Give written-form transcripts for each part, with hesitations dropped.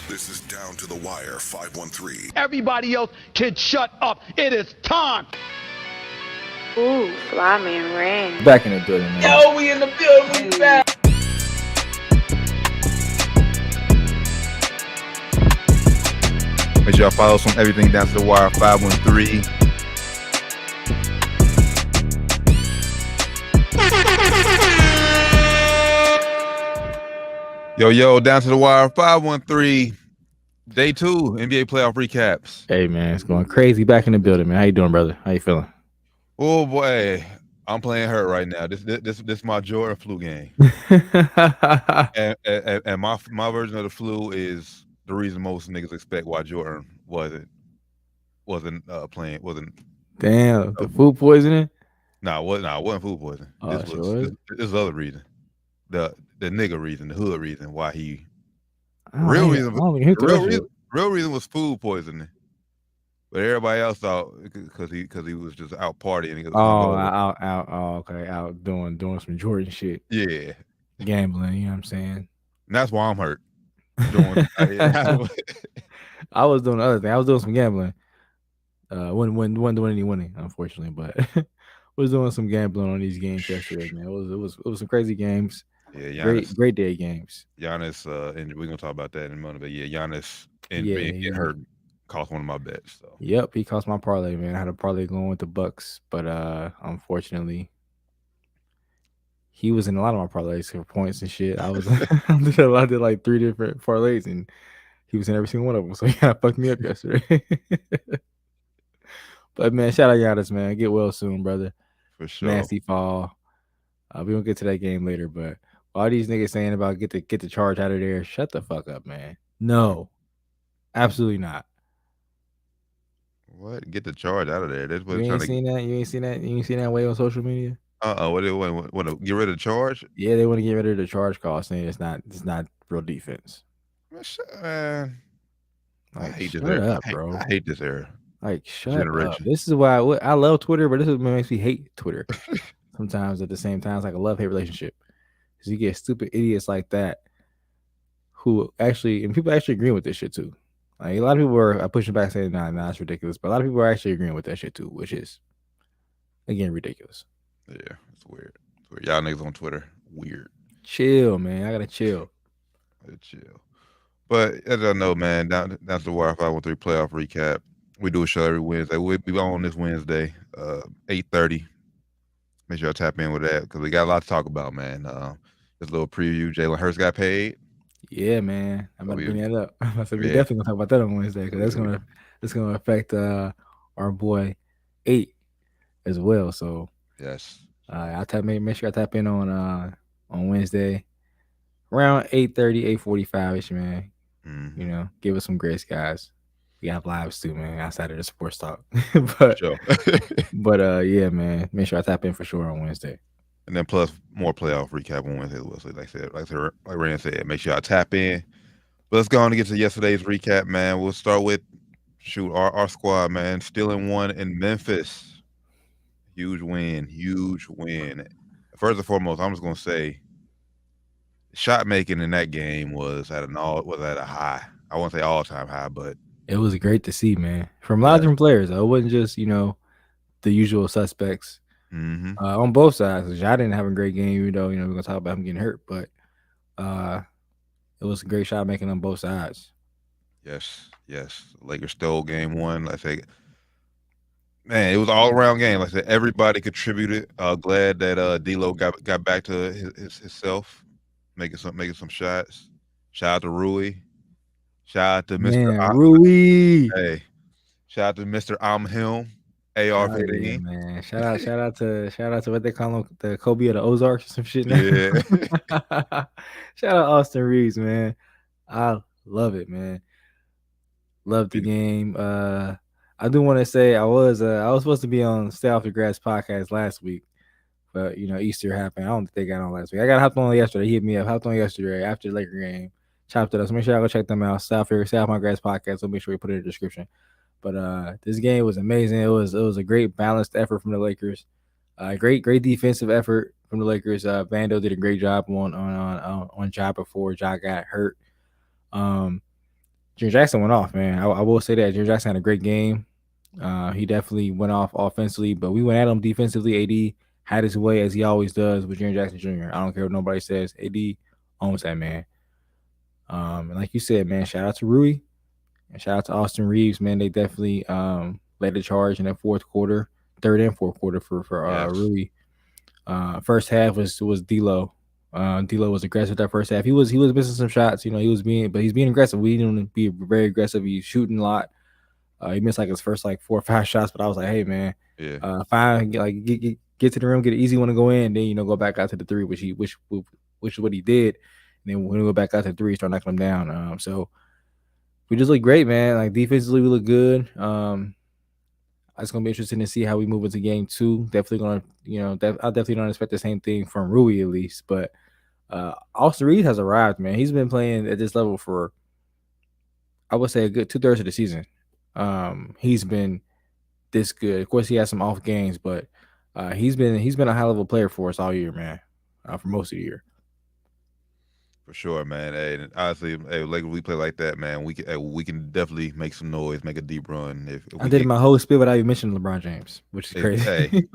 This is Down to the Wire 513. Everybody else can shut up. It is time. Ooh, fly man ring. Back in the building, man. Yo, we in the building. We back. Make sure y'all follow us on everything Down to the Wire 513. Yo, Down to the Wire 513. Day 2, NBA playoff recaps. Hey, man, it's going crazy. Back in the building, man. How you doing, brother? How you feeling? Oh boy, I'm playing hurt right now. This my Jordan flu game, and my version of the flu is the reason most niggas expect why Jordan wasn't playing. Damn, the food poisoning. It wasn't food poisoning. Oh, This is other reason. The nigga reason, the hood reason why he. Real reason Was food poisoning. But everybody else thought because he was just out partying. Out doing some Jordan shit. Yeah, gambling. You know what I'm saying? And that's why I'm hurt. I was doing the other thing. I was doing some gambling. Wasn't doing any winning, unfortunately, but was doing some gambling on these games yesterday, man. It was some crazy games. Yeah, Giannis, great day games. Giannis, and we're gonna talk about that in a moment. But yeah, Giannis and being hurt cost one of my bets. So yep, he cost my parlay, man. I had a parlay going with the Bucks, but unfortunately, he was in a lot of my parlays for points and shit. I did like 3 different parlays, and he was in every single one of them. So he kind of fucked me up yesterday. But man, shout out Giannis, man. Get well soon, brother. For sure. Nasty fall. We won't get to that game later, but all these niggas saying about get the charge out of there. Shut the fuck up, man. No, absolutely not. What? Get the charge out of there. That's what You ain't seen that? You ain't seen that way on social media? What they want to get rid of the charge? Yeah, they want to get rid of the charge call, saying it's not real defense. Man, like, I hate this era, bro. I hate this era. Like, shut up. This is why I love Twitter, but this is what makes me hate Twitter. Sometimes at the same time, it's like a love-hate relationship. Because you get stupid idiots like that who actually, and people actually agree with this shit too. Like, a lot of people are pushing back saying, nah, it's ridiculous. But a lot of people are actually agreeing with that shit too, which is, again, ridiculous. Yeah, it's weird. Y'all niggas on Twitter, weird. Chill, man. I gotta chill. But as I know, man, down to the Wire 513 playoff recap. We do a show every Wednesday. We'll be on this Wednesday, 8:30. Make sure y'all tap in with that because we got a lot to talk about, man. This little preview. Jalen Hurts got paid. Yeah, man. I'm about to bring that up. We definitely gonna talk about that on Wednesday because that's gonna affect our boy 8 as well. So yes, make sure I tap in on Wednesday around 8:30, 8:45 ish, man. Mm-hmm. You know, give us some grace, guys. We have lives too, man, outside of the sports talk. but sure. Yeah, man. Make sure I tap in for sure on Wednesday. And then plus more playoff recap on Wednesday. So like Rand said, make sure I tap in. But let's go on to get to yesterday's recap, man. We'll start with our squad, man. Still in one in Memphis. Huge win. First and foremost, I'm just gonna say shot making in that game was at a high. I won't say all-time high, but it was great to see, man, from a lot of different players. It wasn't just, the usual suspects on both sides. Ja didn't have a great game, even though, we're going to talk about him getting hurt, but it was a great shot making on both sides. Yes. Lakers stole game 1. Like I say, man, it was all around game. Like I said, everybody contributed. Glad that D'Lo got back to himself, making some shots. Shout out to Rui. Shout out to Mr. Rui. Hey, shout out to Mr. Amhilm, AR-15. Man. Shout out to what they call him, the Kobe of the Ozarks or some shit. Now. Yeah. Shout out Austin Reeves, man. I love it, man. Love the game. I do want to say I was supposed to be on Stay Off the Grass podcast last week, but Easter happened. I don't think they got on last week. I got hopped on yesterday. He hit me up. Hopped on yesterday after the Laker game. Chopped it up. So make sure y'all go check them out. Stay Off My Grass podcast. So make sure we put it in the description. But this game was amazing. It was a great balanced effort from the Lakers. Great defensive effort from the Lakers. Vando did a great job on Ja before Ja got hurt. Jaren Jackson went off, man. I will say that Jaren Jackson had a great game. He definitely went off offensively, but we went at him defensively. AD had his way as he always does with Jaren Jackson Jr. I don't care what nobody says. AD owns that man. And like you said, man, shout out to Rui and shout out to Austin Reeves, man. They definitely led the charge in that third and fourth quarter for Yes. Rui. First half was D'Lo. D'Lo was aggressive that first half. He was missing some shots. He's being aggressive. We didn't be very aggressive. He's shooting a lot. He missed like his first like 4 or 5 shots, but I was like, hey man, fine, get to the rim, get an easy one to go in, then go back out to the three, which is what he did. And then when we go back out to the three, start knocking them down. So we just look great, man. Like defensively, we look good. It's gonna be interesting to see how we move into game 2. Definitely gonna, I definitely don't expect the same thing from Rui at least, but Austin Reed has arrived, man. He's been playing at this level for, I would say, a good 2/3 of the season. He's been this good. Of course, he has some off games, but he's been a high level player for us all year, man. For most of the year. For sure, man. Hey, and honestly, like we play like that, man. We can definitely make some noise, make a deep run. If I did my whole spiel without even mentioning LeBron James, which is crazy. Hey.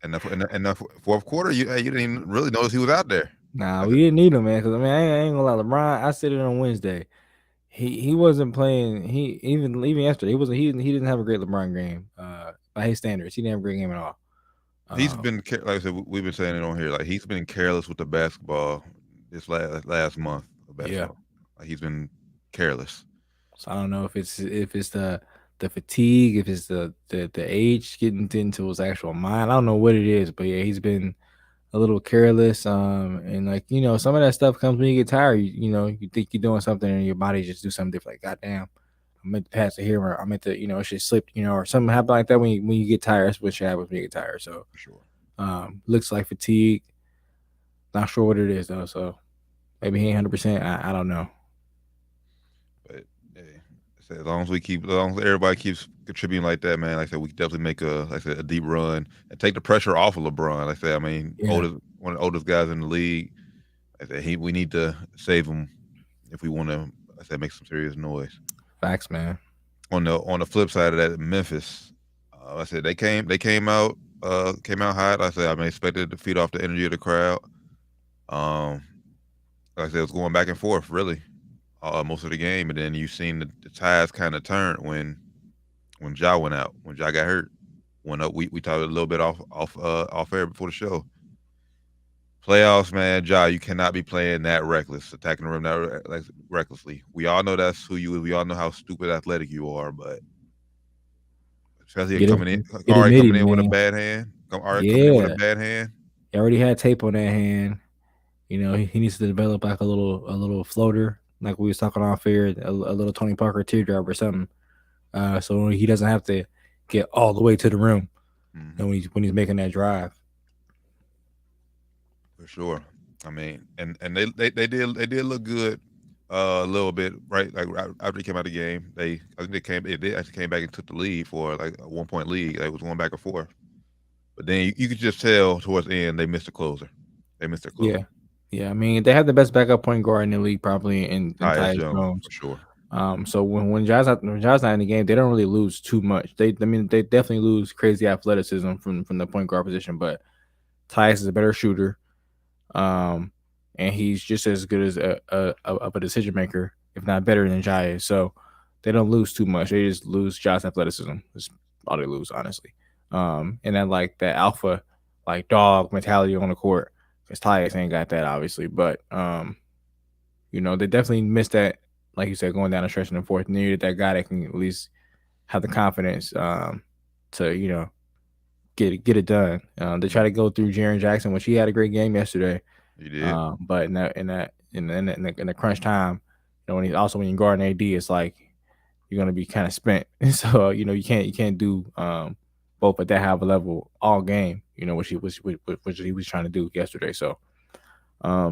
And the fourth quarter, you didn't even really notice he was out there. Nah, we didn't need him, man. Because I ain't gonna lie, LeBron. I said it on Wednesday. He wasn't playing. He even yesterday, he didn't have a great LeBron game. By his standards, he didn't have a great game at all. He's been, like I said, we've been saying it on here. Like he's been careless with the basketball this last month of basketball. Yeah. Like he's been careless. So I don't know if it's the fatigue, if it's the age getting into his actual mind. I don't know what it is, but yeah, he's been a little careless. And like, some of that stuff comes when you get tired. You think you're doing something and your body just do something different. Like, goddamn, I meant to pass it here, or I meant to, it should slip, or something happen like that when you get tired. That's what should happen when you get tired. So, for sure. Looks like fatigue. Not sure what it is though. So maybe he ain't 100%. I don't know. But hey, as long as everybody keeps contributing like that, man. Like I said, we can definitely make a deep run and take the pressure off of LeBron. Like I said, one of the oldest guys in the league. Like I said, we need to save him if we want to, like I said, make some serious noise. Facts, man. On the flip side of that, Memphis, I said they came out hot. I said expected to feed off the energy of the crowd. Like I said, it was going back and forth really most of the game, and then you seen the tides kind of turn when Ja went out, when Ja got hurt. Went up. We talked a little bit off air before the show. Playoffs, man, Ja, you cannot be playing that reckless, attacking the rim that recklessly. We all know that's who you is. We all know how stupid athletic you are, but especially coming in with a bad hand. Coming in with a bad hand. He already had tape on that hand. He needs to develop like a little floater, like we was talking off air, a little Tony Parker teardrop or something. So he doesn't have to get all the way to the rim when he's making that drive. For sure. And they did look good a little bit, right? Like after he came out of the game, they actually came back and took the lead for like a 1-point lead. They was going back and forth. But then you could just tell towards the end they missed the closer. Yeah. They have the best backup point guard in the league probably in Tyus Jones. For sure. So when Ja's not in the game, they don't really lose too much. They definitely lose crazy athleticism from the point guard position, but Tyus is a better shooter. And he's just as good as a decision maker, if not better than Ja is. So they don't lose too much. They just lose Ja's athleticism. That's all they lose, honestly. And then like that alpha, like dog mentality on the court, because Tyus ain't got that obviously. But they definitely missed that, like you said, going down the stretch in the fourth. And they needed that guy that can at least have the confidence to get it done. They try to go through Jaren Jackson, which he had a great game yesterday. He did. But in the crunch time, when you're guarding AD, it's like you're gonna be kind of spent. So you can't do both at that high of a level all game. Which he was trying to do yesterday. So I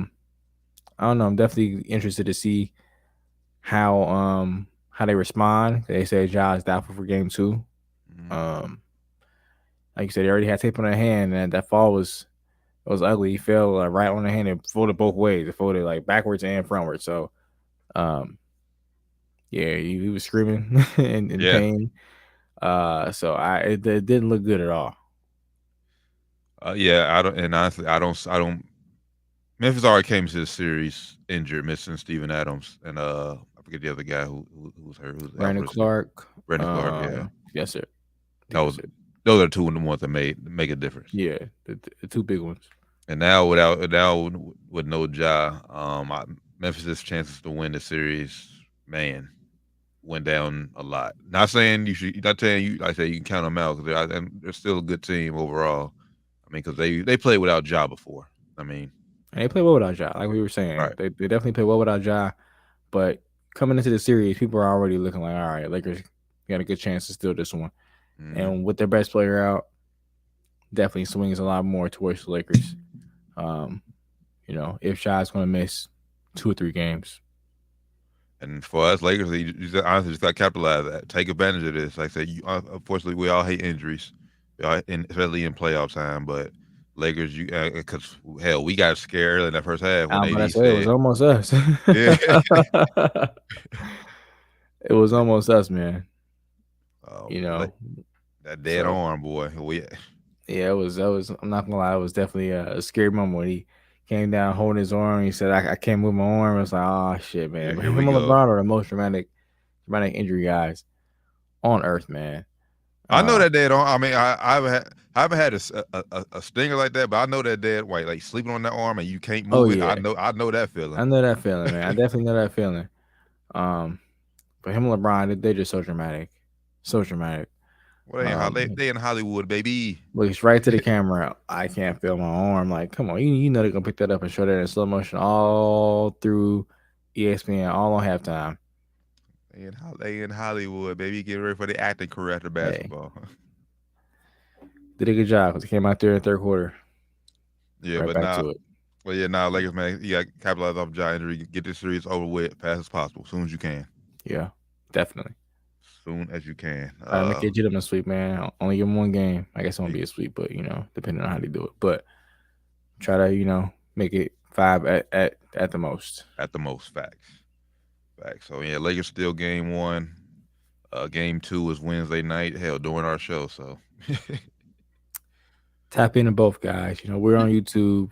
don't know. I'm definitely interested to see how they respond. They say Ja is doubtful for game 2. Like you said, he already had tape on their hand, and that fall was ugly. He fell right on the hand and folded both ways. It folded like backwards and frontwards. So Yeah, he was screaming in Yeah. pain. So it didn't look good at all. Yeah, honestly, I don't. Memphis already came to this series injured, missing Steven Adams and I forget the other guy who was hurt, who's out for Brandon the season. Clark. Brandon Clark, yeah. Yes, sir. Those are two of the ones that make a difference. Yeah, the two big ones. And now with no Ja, Memphis' chances to win the series, man, went down a lot. Not saying you should. Not saying you. Like I say you can count them out because they're still a good team overall. I mean, because they played without Ja before. I mean, and they play well without Ja, like we were saying. Right. They definitely play well without Ja, but coming into the series, people are already looking like, all right, Lakers got a good chance to steal this one. mhm. And with their best player out, definitely swings a lot more towards the Lakers. If Ja's going to miss 2 or 3 games. And for us Lakers, you honestly just got to capitalize that, take advantage of this. Like I said, unfortunately, we all hate injuries, especially in playoff time. But Lakers, because hell, we got scared early in that first half when AD said it was almost us. Yeah. It was almost us, man. That dead arm, boy. Yeah, it was. I'm not gonna lie, it was definitely a scary moment when he came down holding his arm. He said, "I can't move my arm." It's like, oh shit, man. Yeah, But here him we and go. LeBron are the most dramatic injury guys on earth, man. I know that dead arm. I mean, I haven't had a stinger like that, but I know that dead white, like sleeping on that arm and you can't move it. Yeah. I know that feeling. I know that feeling, man. I definitely know that feeling. But him and LeBron, they're just so dramatic, so dramatic. Well, they in Hollywood, baby. Looks right to the camera. I can't feel my arm. Like, come on, you know they're gonna pick that up and show that in slow motion all through ESPN, all on halftime. They in Hollywood, baby. Get ready for the acting career after basketball. Did a good job because they came out there in the third quarter. Yeah, right but back now, to it. well, yeah, now Lakers, man, you got to capitalize off Ja injury, get this series over with fast as possible, as soon as you can. Yeah, definitely. Soon as you can. Make it them a sweep, man. Only give them one game. I guess it won't be a sweep, but depending on how they do it. But try to make it 5 at the most. At the most, facts. So yeah, Lakers still game 1. Game 2 is Wednesday night. Hell, during our show. So tap into both guys. We're on YouTube.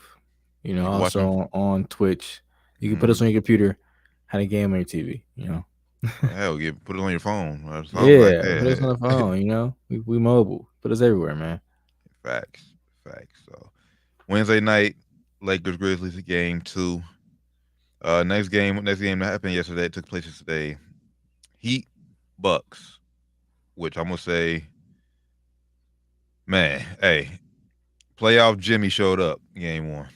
Also on Twitch. You can put us on your computer. Have a game on your TV. Hell, put it on your phone. Put us on the phone. We mobile. Put us everywhere, man. Facts. So Wednesday night, Lakers Grizzlies game 2. Next game that happened yesterday, it took place yesterday. Heat Bucks, which I'm gonna say, man, hey, playoff Jimmy showed up game 1.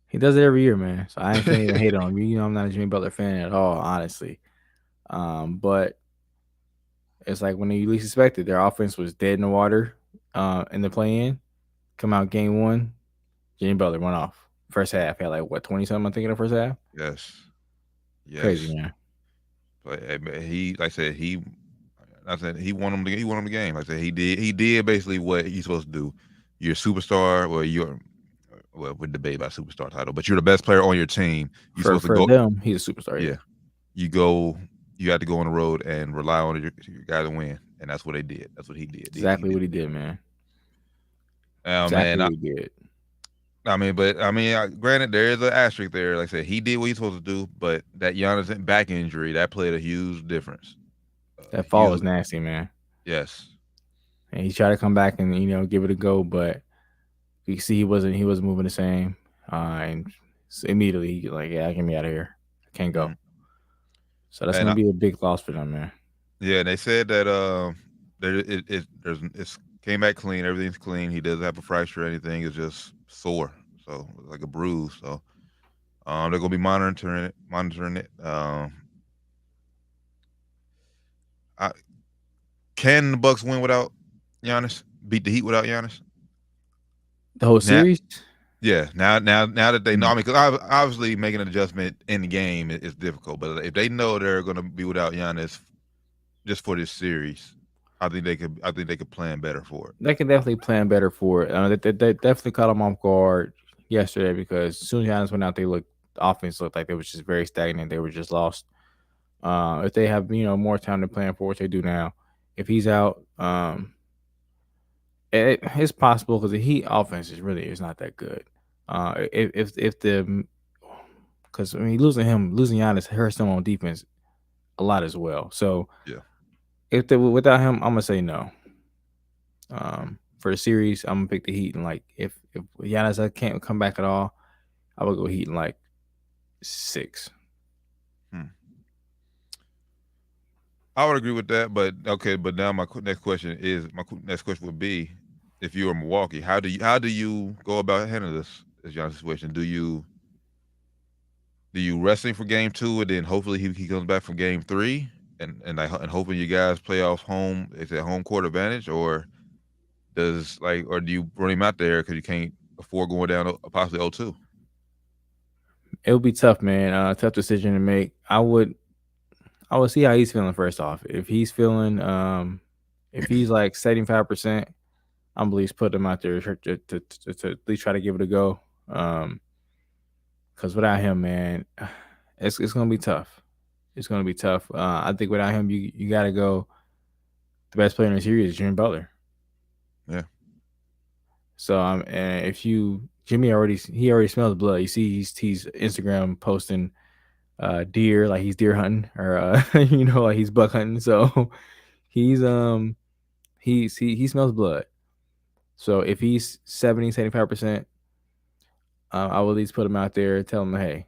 He does it every year, man. So I ain't gonna even hate on him. I'm not a Jimmy Butler fan at all, honestly. But it's like when you least expected, their offense was dead in the water in the play-in. Come out game 1, Jimmy Butler went off. First half, he had 20-something, I think, in the first half. Yes. Crazy, man. But he, like I said, he won him the game. Like I said, he did basically what he's supposed to do. You're a superstar, we debate about superstar title, but you're the best player on your team. You're supposed to go. Them, he's a superstar. Yeah. You have to go on the road and rely on your guy to win, and that's what they did. That's what he did. Exactly what he did, man. Exactly what he did. Granted, there is an asterisk there. Like I said, he did what he's supposed to do, but that Giannis back injury, that played a huge difference. That fall was nasty, man. Yes. And he tried to come back and give it a go, but you see he wasn't moving the same. And so immediately he get me out of here. I can't go. So that's gonna be a big loss for them, man. Yeah, and they said that it's came back clean. Everything's clean. He doesn't have a fracture or anything. It's just sore, so like a bruise. So they're gonna be monitoring it. Can the Bucks win without Giannis? Beat the Heat without Giannis? The whole series? Yeah. Now that they know, because obviously making an adjustment in the game is difficult. But if they know they're gonna be without Giannis just for this series, I think they could plan better for it. They can definitely plan better for it. They definitely caught them off guard yesterday because as soon as Giannis went out, the offense looked like they was just very stagnant. They were just lost. If they have more time to plan for, what they do now, if he's out, it's possible because the Heat offense is not that good. If the because losing Giannis hurts them on defense a lot as well. So Yeah. if without him, I'm gonna say no. For the series, I'm gonna pick the Heat, and like if Giannis can't come back at all, I would go Heat in like 6. I would agree with that, but okay. But now my next question would be, if you were Milwaukee, how do you go about handling this Giannis situation? Do you rest him for game 2 and then hopefully he comes back from game 3 and hoping you guys play off home court advantage, or do you run him out there because you can't afford going down possibly 0-2? It would be tough, man. Tough decision to make. I would see how he's feeling first off. If he's feeling, if he's like 75%, I'm at least put him out there to at least try to give it a go. Because without him, man, it's gonna be tough. It's gonna be tough. I think without him, you got to go. The best player in the series is Jimmy Butler. Yeah. So and if Jimmy already smells blood. You see, he's Instagram posting deer, like he's deer hunting, or like he's buck hunting. So he smells blood. So if he's 70-75%, I will at least put him out there, tell him, hey,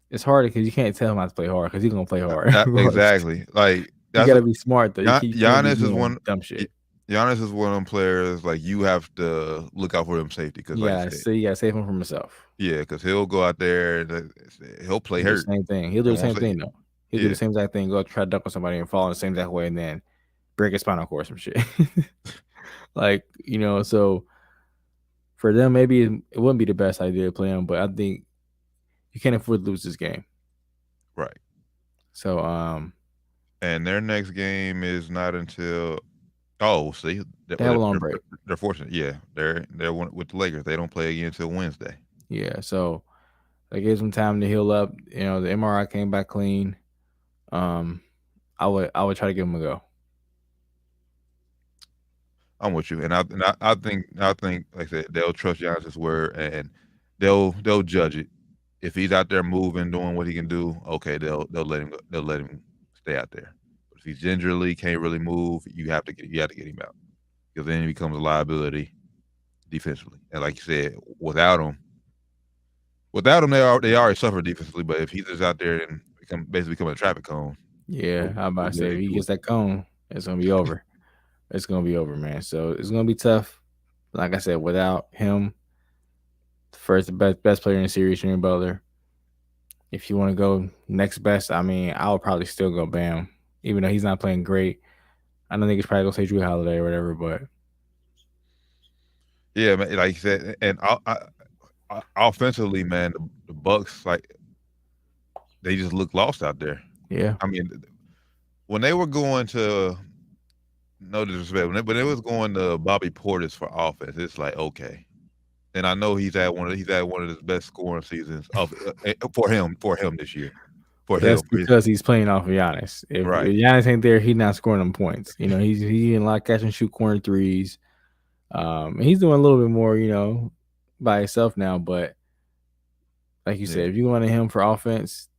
it's hard because you can't tell him not to play hard because he's gonna play hard. Exactly. Like you gotta be smart though. Giannis is one dumb shit. Giannis is one of them players, like, you have to look out for him safety because you gotta save him from himself. Yeah, because he'll go out there and he'll play hurt. The same thing. He'll do the same thing though. He'll do the same exact thing. Go try to dunk on somebody and fall in the same exact way, and then break his spinal cord or some shit. Like, so for them, maybe it wouldn't be the best idea to play him, but I think you can't afford to lose this game. Right. So, and their next game is not until see, they have a long break. They're fortunate. Yeah, they're with the Lakers. They don't play again until Wednesday. Yeah, so that gives them time to heal up. The MRI came back clean. I would try to give them a go. I'm with you, and I think like I said, they'll trust Giannis' word, and they'll judge it. If he's out there moving, doing what he can do, okay, they'll let him stay out there. But if he's gingerly, can't really move, you have to get him out, because then he becomes a liability defensively. And like you said, without him, they already suffer defensively. But if he's just out there and basically become a traffic cone, yeah, I'm about to say if he gets that cone, it's gonna be over. It's gonna be over, man. So it's gonna be tough. Like I said, without him, the best player in the series, Jimmy Butler. If you want to go next best, I would probably still go Bam, even though he's not playing great. I don't think it's probably gonna say Drew Holiday or whatever, but yeah, man, like you said, and offensively, man, the Bucks, like, they just look lost out there. Yeah, when they were going to, no disrespect, when they was going to Bobby Portis for offense, it's like, okay. And I know he's had one of his best scoring seasons for him this year. That's because he's playing off of Giannis. If Giannis ain't there, he's not scoring them points. He's in a lot of catch and shoot corner threes. He's doing a little bit more, by himself now. But like you said, if you wanted him for offense,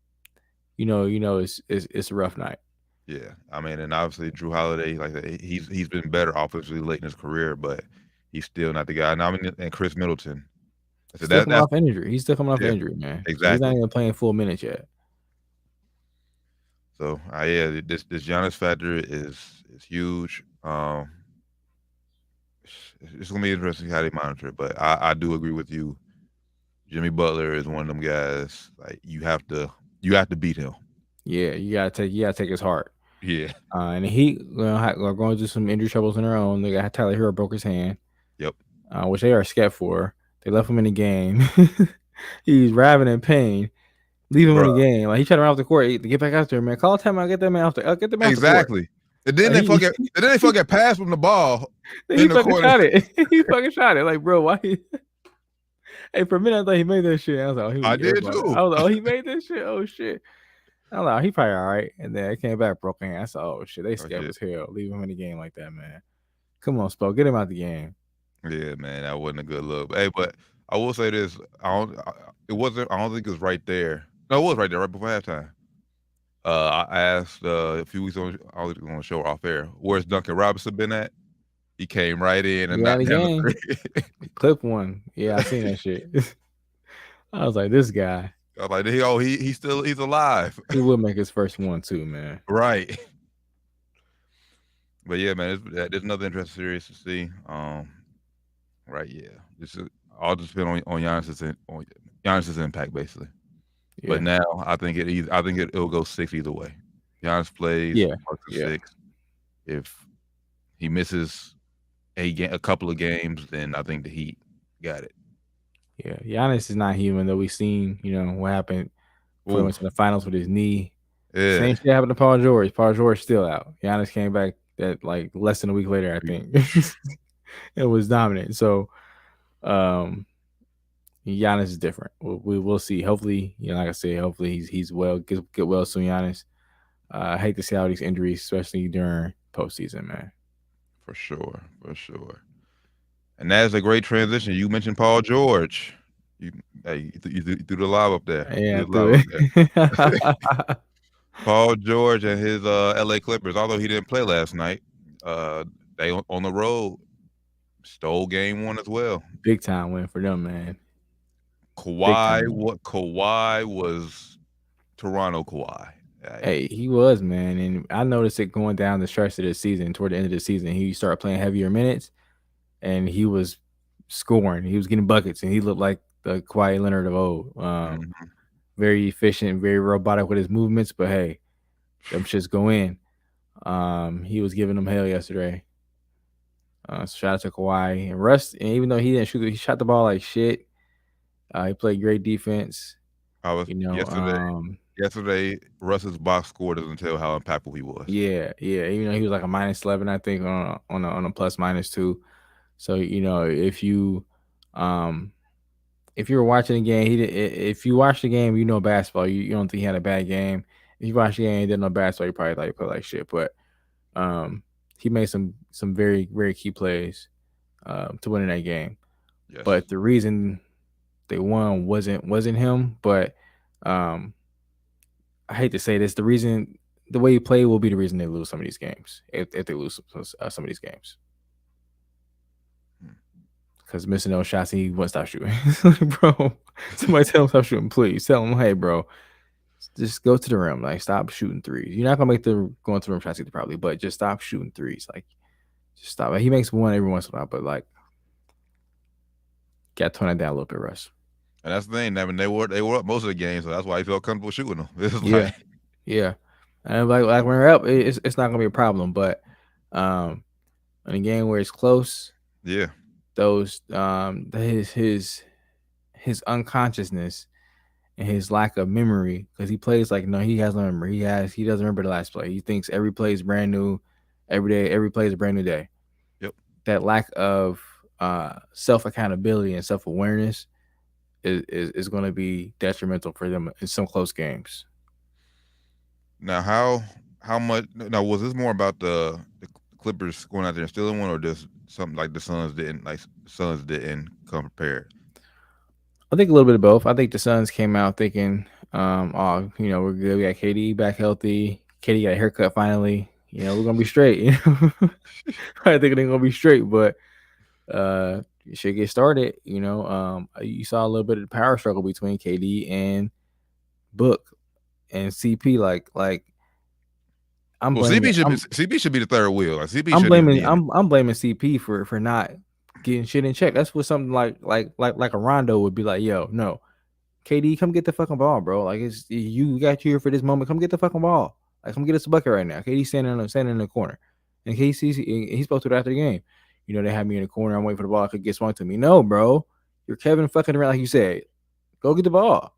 it's a rough night. Yeah, and obviously Drew Holiday, like he's been better offensively late in his career, but he's still not the guy. And Chris Middleton, Still coming off injury. He's still coming off injury, man. Exactly. He's not even playing full minutes yet. So this Giannis factor is huge. It's gonna be interesting how they monitor it, but I do agree with you. Jimmy Butler is one of them guys. Like, you have to beat him. Yeah, you gotta take his heart. Yeah. And the Heat are going through some injury troubles on their own. They got Tyler Hero broke his hand. Yep. Which they are scared for. They left him in the game. He's writhing in pain. Leave him in the game. Like, he tried to run off the court to get back out there, man. Call a timeout. Get that man off the get the man exactly. Off the court. And then they fucking pass from the ball. He fucking shot it. He fucking shot it. Like, bro, why? Hey, for a minute I thought he made that shit. I was like, I did too. I was like, he made that shit. Oh shit. I don't know. He probably all right. And then it came back broken. I said, oh shit, they Oh, scared shit. as hell. Leave him in the game like that, man. Come on, Spo, get him out the game. Yeah, man, that wasn't a good look. Hey, but I will say this: it wasn't. I don't think it was right there. No, it was right there, right before halftime. I asked a few weeks on. I was going to show off air. Where's Duncan Robinson been at? He came right in and Yeah, knocked the down the game. three. Clip one. Yeah, I seen that shit. I was like, this guy. I was like, he's alive, He will make his first one too, man. right? But yeah, man, there's another interesting series to see. Right, yeah, this is all just depend on Giannis's impact, basically. Yeah. But now I think it'll go 6 either way. Giannis plays, Yeah, marks a yeah. 6. If he misses a couple of games, then I think the Heat got it. Yeah, Giannis is not human though. We've seen, what happened before he went Oof. to the finals with his knee. Yeah, Same shit happened to Paul George. Paul George still out. Giannis came back that like less than a week later, I think. It was dominant. So Giannis is different. We will see. Hopefully, like I said, hopefully he's well, get well soon, Giannis. I hate to see all these injuries, especially during postseason, man. for sure. And that is a great transition. You mentioned Paul George. You threw the lob up there. Yeah, You threw the lob up there. it. Paul George and his LA Clippers, although he didn't play last night, they on the road stole game 1 as well. Big time win for them, man. Kawhi was Toronto Kawhi. Hey, he was, man, and I noticed it going down the stretch of the season. Toward the end of the season, he started playing heavier minutes, and he was scoring. He was getting buckets, and he looked like the Kawhi Leonard of old. Very efficient, very robotic with his movements. But hey, them shits go in. He was giving them hell yesterday. So shout out to Kawhi and Russ. And even though he didn't shoot, he shot the ball like shit. He played great defense. Yesterday, Russ's box score doesn't tell how impactful he was. Yeah. Even though he was like a -11, I think on a +/-2. So if you were watching the game, if you watch the game, basketball, you don't think he had a bad game. If you watch the game and didn't know basketball, you probably thought he played like shit. But he made some very, very key plays to win in that game. Yes. But the reason they won wasn't him. But I hate to say this, the way he played will be the reason they lose some of these games. If they lose some of these games. Because missing those shots, he won't stop shooting. Bro, somebody tell him stop shooting, please. Tell him, hey, bro, just go to the rim. Like, stop shooting threes. You're not gonna make the going to the rim shots either, probably, but just stop shooting threes. Like, just stop. Like, he makes one every once in a while, but like, got to tone that down a little bit, Russ. And that's the thing. I mean, they were up most of the game, so that's why he felt comfortable shooting them. Yeah. And like when we're up, it's not gonna be a problem. But in a game where it's close, yeah, those his unconsciousness and his lack of memory, because he plays like he has no memory. He doesn't remember the last play. He thinks every play is brand new, every day. Every play is a brand new day. Yep. That lack of self accountability and self awareness is going to be detrimental for them in some close games. Now, how much? Now, was this more about the Clippers going out there and stealing one, or just something like the Suns didn't come prepared? I think a little bit of both. I think the Suns came out thinking, we're good. We got KD back healthy. KD got a haircut finally. We're gonna be straight. I think they're gonna be straight, but you should get started. You saw a little bit of the power struggle between KD and Book and CP. Like I'm blaming CP should be the third wheel. Like, CP I'm blaming I'm blaming CP for not getting shit in check. That's what something like a Rondo would be like. Yo, no, KD, come get the fucking ball, bro. Like, it's you got you here for this moment. Come get the fucking ball. Like, come get us a bucket right now. KD standing in the corner, and he's supposed to do it after the game. They had me in the corner. I'm waiting for the ball. I could get swung to me. No, bro, you're Kevin fucking Durant, like you said. Go get the ball.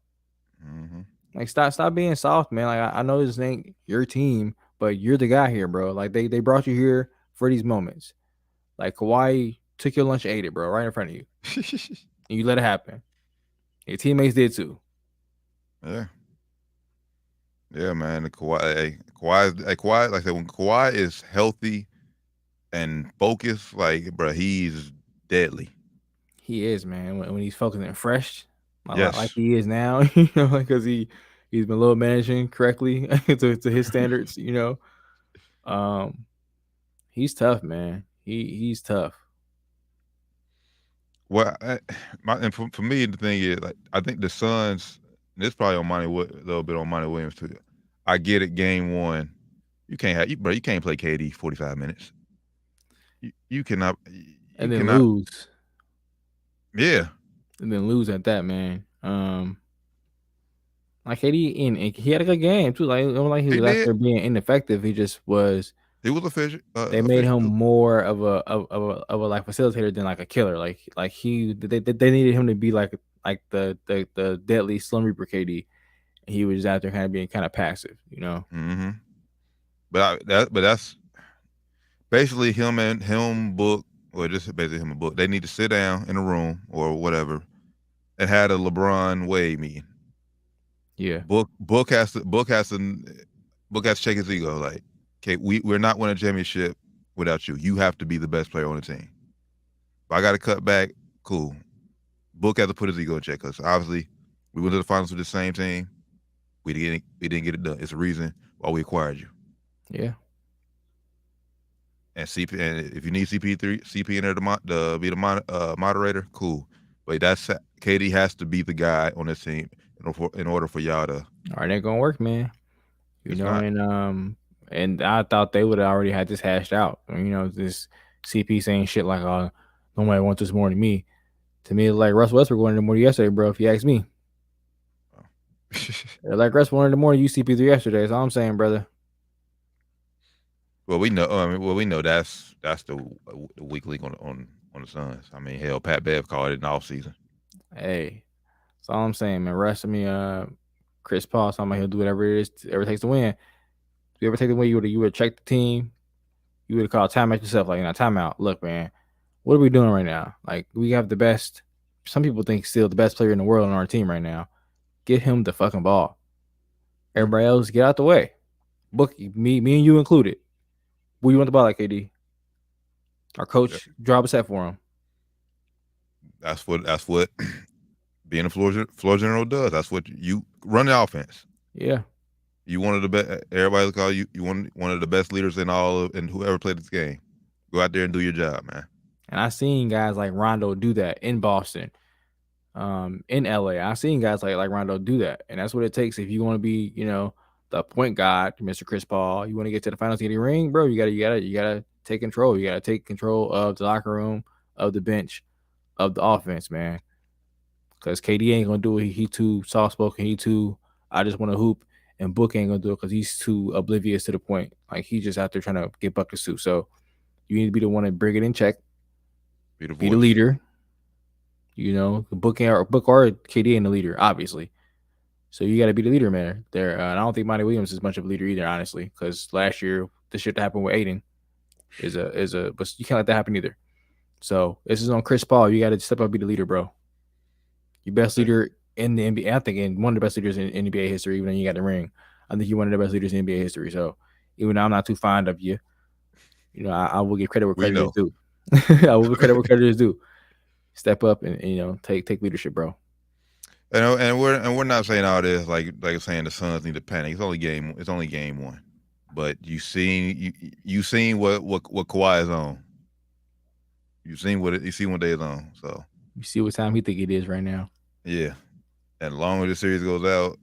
Mm-hmm. Like, stop being soft, man. Like, I know this ain't your team, but you're the guy here, bro. Like, they brought you here for these moments. Like, Kawhi took your lunch, ate it, bro, right in front of you. And you let it happen. Your teammates did too. Yeah. Yeah, man. Kawhi, like I said, when Kawhi is healthy and focused, like, bro, he's deadly. He is, man. When he's focused and fresh, like Yes. he is now, because he's been load managing correctly to his standards. Um, he's tough, man. He's tough. Well, and for me, the thing is, like, I think the Suns. This probably on a little bit on Monty Williams too. I get it. Game one, you can't bro. You can't play KD 45 minutes. You cannot. You And then cannot. lose. Yeah. And then lose at that, man. Like KD, and he had a good game too. Like it wasn't like he He was out did. there being ineffective. He just was. He was efficient. They made him Efficient. more of a like facilitator than like a killer. Like they needed him to be like the deadly Slim Reaper KD. He was out there kind of being kind of passive, Mm-hmm. But that's basically him Book, or just basically him and Book. They need to sit down in a room or whatever and had a LeBron Wade meeting. Yeah. Book has to check his ego. Like, okay, we're not winning a championship without you. You have to be the best player on the team. If I got to cut back, cool. Book has to put his ego in check because obviously we went to the finals with the same team. We didn't get it done. It's a reason why we acquired you. Yeah. And if you need CP in there to be the moderator, cool. But KD has to be the guy on this team in order for y'all to. All right, ain't gonna work, man. It's not. And I thought they would have already had this hashed out. This CP saying shit like, "Oh, nobody wants this more than me." To me, it's like Russ Westbrook wanted it more yesterday, bro. If you ask me, like Russ wanted it more than you CP3 yesterday. That's all I'm saying, brother. Well, we know. We know that's the weak link on the Suns. I mean, hell, Pat Bev called it in the offseason. Hey, that's all I'm saying, man. Russ, Chris Paul, somebody he'll do whatever it takes to win. If you ever take the win, you would check the team. You would have called timeout yourself, like, timeout. Look, man, what are we doing right now? Like, we have the best. Some people think still the best player in the world on our team right now. Get him the fucking ball. Everybody else, get out the way. Book me and you included. Where you want the ball, like KD? Our coach drop a set for him. That's what being a floor general does. That's what you run the offense. Yeah. You one of the best. Everybody call you. You one of the best leaders in whoever played this game. Go out there and do your job, man. And I seen guys like Rondo do that in Boston, in LA. I seen guys like Rondo do that, and that's what it takes if you want to be, the point guard, Mr. Chris Paul. You want to get to the finals, get a ring, bro. You gotta take control. You gotta take control of the locker room, of the bench, of the offense, man. Because KD ain't gonna do it. He too soft spoken. He too. I just want to hoop. And Book ain't gonna do it because he's too oblivious to the point. Like he's just out there trying to get buckets too. So you need to be the one to bring it in check. Be the leader. The Book or KD ain't the leader, obviously. So you got to be the leader, man. There, and I don't think Monty Williams is much of a leader either, honestly. Because last year the shit that happened with Aiden but you can't let that happen either. So this is on Chris Paul. You got to step up, and be the leader, bro. Your best leader in the NBA. I think in one of the best leaders in NBA history. Even though you got the ring, I think you're one of the best leaders in NBA history. So even though I'm not too fond of you, I will give credit where credit is due. I will give credit where credit is due. Step up and take leadership, bro. And we're not saying all this like saying the Suns need to panic. It's only game one, but you seen what Kawhi is on. You seen what they is on. So you see what time he think it is right now. Yeah, and the longer the series goes out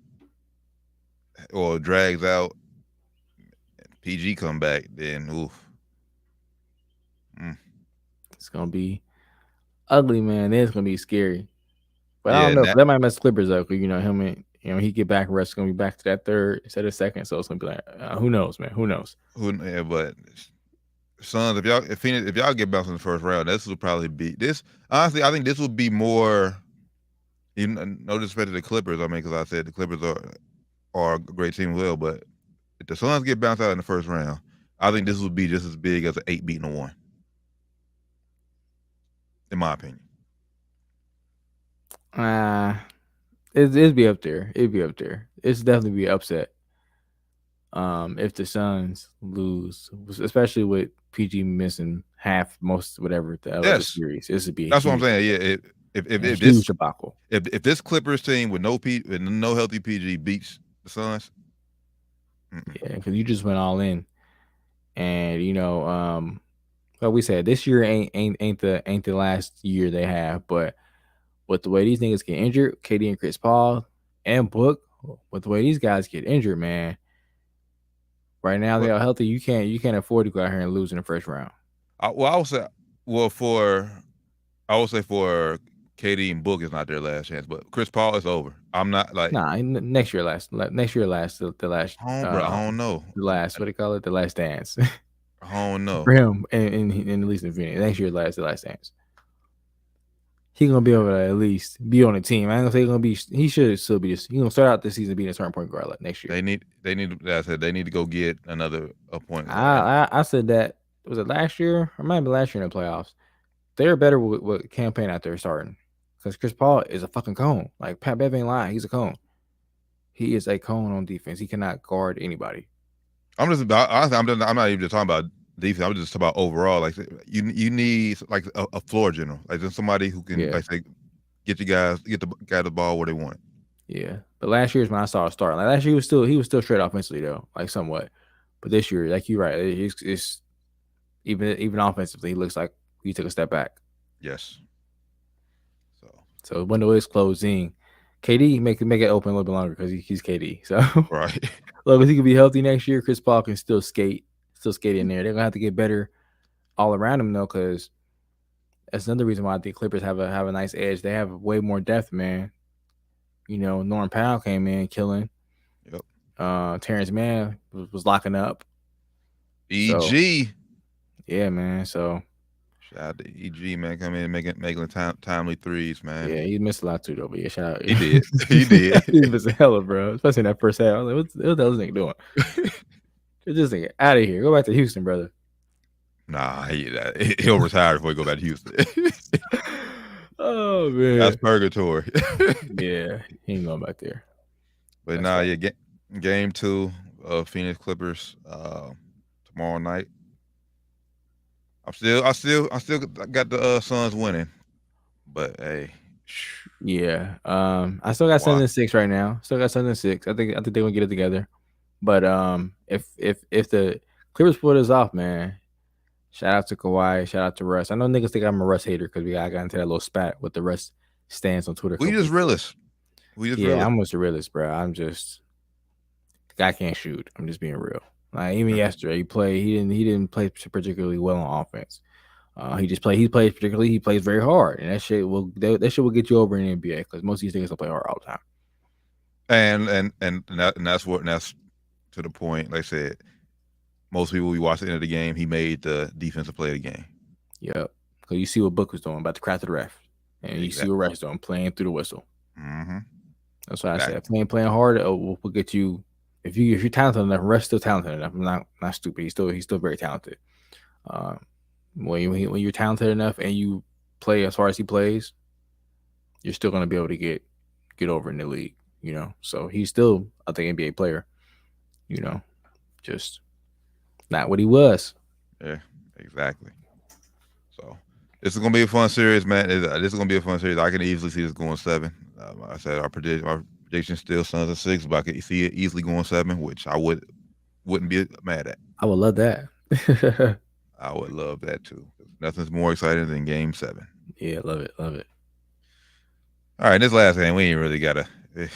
or drags out, PG come back, then oof. It's gonna be ugly, man. It's gonna be scary. But I don't know. That might mess the Clippers up. Cause him and he get back. Russ gonna be back to that third instead of second. So it's gonna be like, who knows, man? Who knows? But Suns, if y'all get bounced in the first round, this will probably be this. Honestly, I think this will be more. No disrespect to the Clippers. I mean, because I said the Clippers are a great team as well. But if the Suns get bounced out in the first round, I think this will be just as big as an 8 beating a 1. In my opinion. It'd be up there. It'd be up there. It's definitely be upset. If the Suns lose, especially with PG missing half, most whatever the other Yes, series, this would be a that's what I'm huge, saying. Yeah, if huge this debacle. if this Clippers team with no healthy PG beats the Suns, Yeah, because you just went all in, and like we said, this year ain't the last year they have, but with the way these niggas get injured, KD and Chris Paul and Book, with the way these guys get injured, man. Right now they Well- are healthy. You can't afford to go out here and lose in the first round. I would say, for KD and Book is not their last chance, but Chris Paul is over. I'm not like Nah, next year last the last bro. I don't know. the last what do you call it, the last dance I don't know. for him in at least in Phoenix. Next year the last dance. He gonna be able to at least be on the team. I ain't gonna say he's gonna be. He should still be. He gonna start out this season being a starting point guard like next year. They need. I said they need to go get another point guard. I said that, was it last year? Or might be last year in the playoffs. They're better with campaign out there starting, because Chris Paul is a fucking cone. Like Pat Bev ain't lying. He's a cone. He is a cone on defense. He cannot guard anybody. I'm not even just talking about defense. I'm just talking about overall. Like you need like a floor general, like just somebody who can like say, get the guy the ball where they want it. Yeah, but last year is when I saw a start. Like last year, he was still straight offensively though, like somewhat. But this year, like you're right, it's even offensively, he looks like he took a step back. Yes. So the window is closing. KD make it open a little bit longer because he's KD. So right. Look, if he could be healthy next year, Chris Paul can still skate in there. They're gonna have to get better all around him though, because that's another reason why I think Clippers have a nice edge. They have way more depth, man. Norman Powell came in killing. Yep. Terrence Mann was locking up. EG. So, yeah, man. So shout out to EG, man. Come in making timely threes, man. Yeah, he missed a lot too, though. But yeah, shout out. He did. He did. He missed a hella, bro. Especially in that first half. I was like, what the hell is this nigga doing? Get this nigga out of here. Go back to Houston, brother. Nah, he'll retire before he go back to Houston. Oh man, that's purgatory. Yeah, he ain't going back there. But game 2 of Phoenix Clippers tomorrow night. I still got the Suns winning, but hey, yeah. I still got 7-6 right now. Still got 7-6. I think they're gonna get it together. But if the Clippers pull this off, man, shout out to Kawhi, shout out to Russ. I know niggas think I'm a Russ hater because I got into that little spat with the Russ stands on Twitter. We just realists. I'm just a realist, bro. I'm just the guy can't shoot. I'm just being real. Like even yesterday, he didn't play particularly well on offense. He plays very hard, and that shit will get you over in the NBA because most of these niggas don't play hard all the time. And that's to the point. Like I said, most people we watch the end of the game, he made the defensive play of the game. Yep, because you see what Book was doing, about to crack to the ref, and you see what Ref's doing, playing through the whistle. Mm-hmm. That's what I said. Playing hard will get you. If you're talented enough, Ref's still talented enough. I'm not stupid. He's still very talented. When you're talented enough and you play as far as he plays, you're still gonna be able to get over in the league. So he's still, I think, NBA player. Just not what he was. Yeah, exactly. So this is gonna be a fun series, man. This is gonna be a fun series. I can easily see this going 7. I said our prediction still Suns at 6, but I can see it easily going 7, which I wouldn't be mad at. I would love that. I would love that too. Nothing's more exciting than Game 7. Yeah, love it. All right, this last game we ain't really gotta. It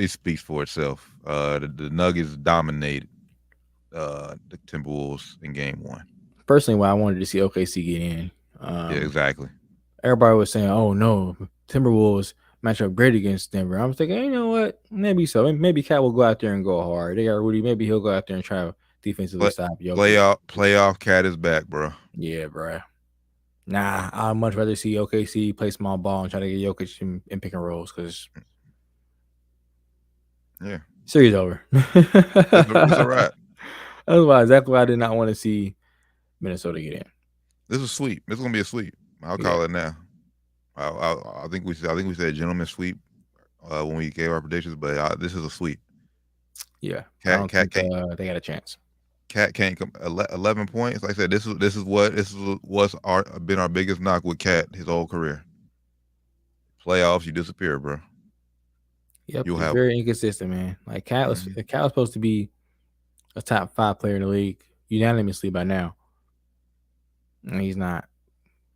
speaks for itself. The Nuggets dominated the Timberwolves in Game 1. Personally, why I wanted to see OKC get in. Yeah, exactly. Everybody was saying, "Oh no, Timberwolves match up great against Denver." I was thinking, you know what? Maybe so. Maybe Cat will go out there and go hard. They got Rudy. Maybe he'll go out there and try to defensively stop Jokic. Playoff Cat is back, bro. Yeah, bro. Nah, I'd much rather see OKC play small ball and try to get Jokic in pick and rolls because series over. It's a wrap. That's exactly why I did not want to see Minnesota get in. This is a sweep. This is gonna be a sweep. I'll call it now. I think we said gentleman's sweep when we gave our predictions, but this is a sweep. Yeah, I Cat don't Cat think can't they got a chance. Cat can't come 11 points. Like I said, this is what's been our biggest knock with Cat his whole career. Playoffs, you disappear, bro. Yep, You'll he's have very inconsistent, man. Like Cat was supposed to be a top 5 player in the league unanimously by now, and he's not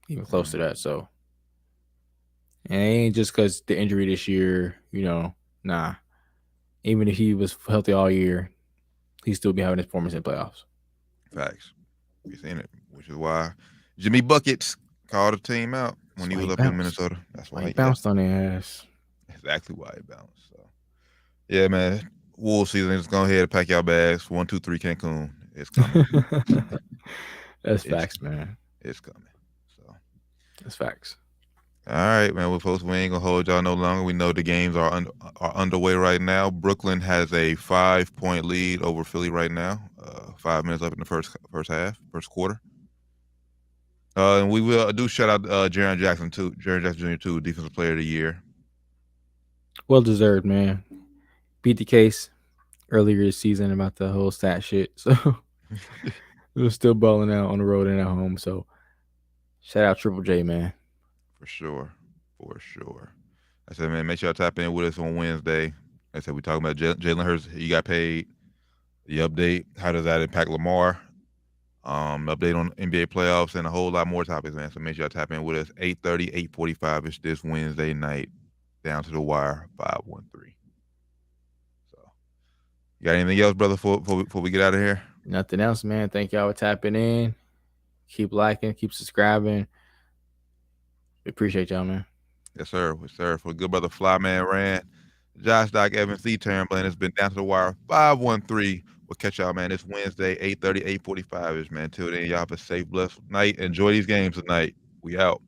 even close to that. So, and it ain't just because the injury this year, nah. Even if he was healthy all year, he'd still be having his performance in playoffs. facts. We've seen it, which is why Jimmy Buckets called the team out when he was up in Minnesota. That's why he bounced on their ass. Exactly why he bounced. So, yeah, man. Wolves season. Just go ahead and pack your bags. 1, 2, 3, Cancun. It's coming. That's facts, man. It's coming. So that's facts. All right, man. Well, folks, we ain't gonna hold y'all no longer. We know the games are underway right now. Brooklyn has a 5-point lead over Philly right now. 5 minutes left in the first quarter. And we will do shout out Jaren Jackson Jr. too, Defensive Player of the Year. Well deserved, man. Beat the case earlier this season about the whole stat shit. So it was still balling out on the road and at home. So shout out Triple J, man. For sure. I said, man, make sure y'all tap in with us on Wednesday. Like I said, we talking about Jalen Hurts. He got paid. The update. How does that impact Lamar? Update on NBA playoffs and a whole lot more topics, man. So make sure y'all tap in with us. 8:30, 8:45 this Wednesday night. Down to the wire, 513. So, you got anything else, brother, before we get out of here? Nothing else, man. Thank y'all for tapping in. Keep liking, keep subscribing. We appreciate y'all, man. Yes, sir. For the good brother Flyman Rand, Josh Doc Evans, C. Turnblane has been down to the wire, 513. We'll catch y'all, man, this Wednesday, 8:30, 8:45 ish, man. Till then, y'all have a safe, blessed night. Enjoy these games tonight. We out.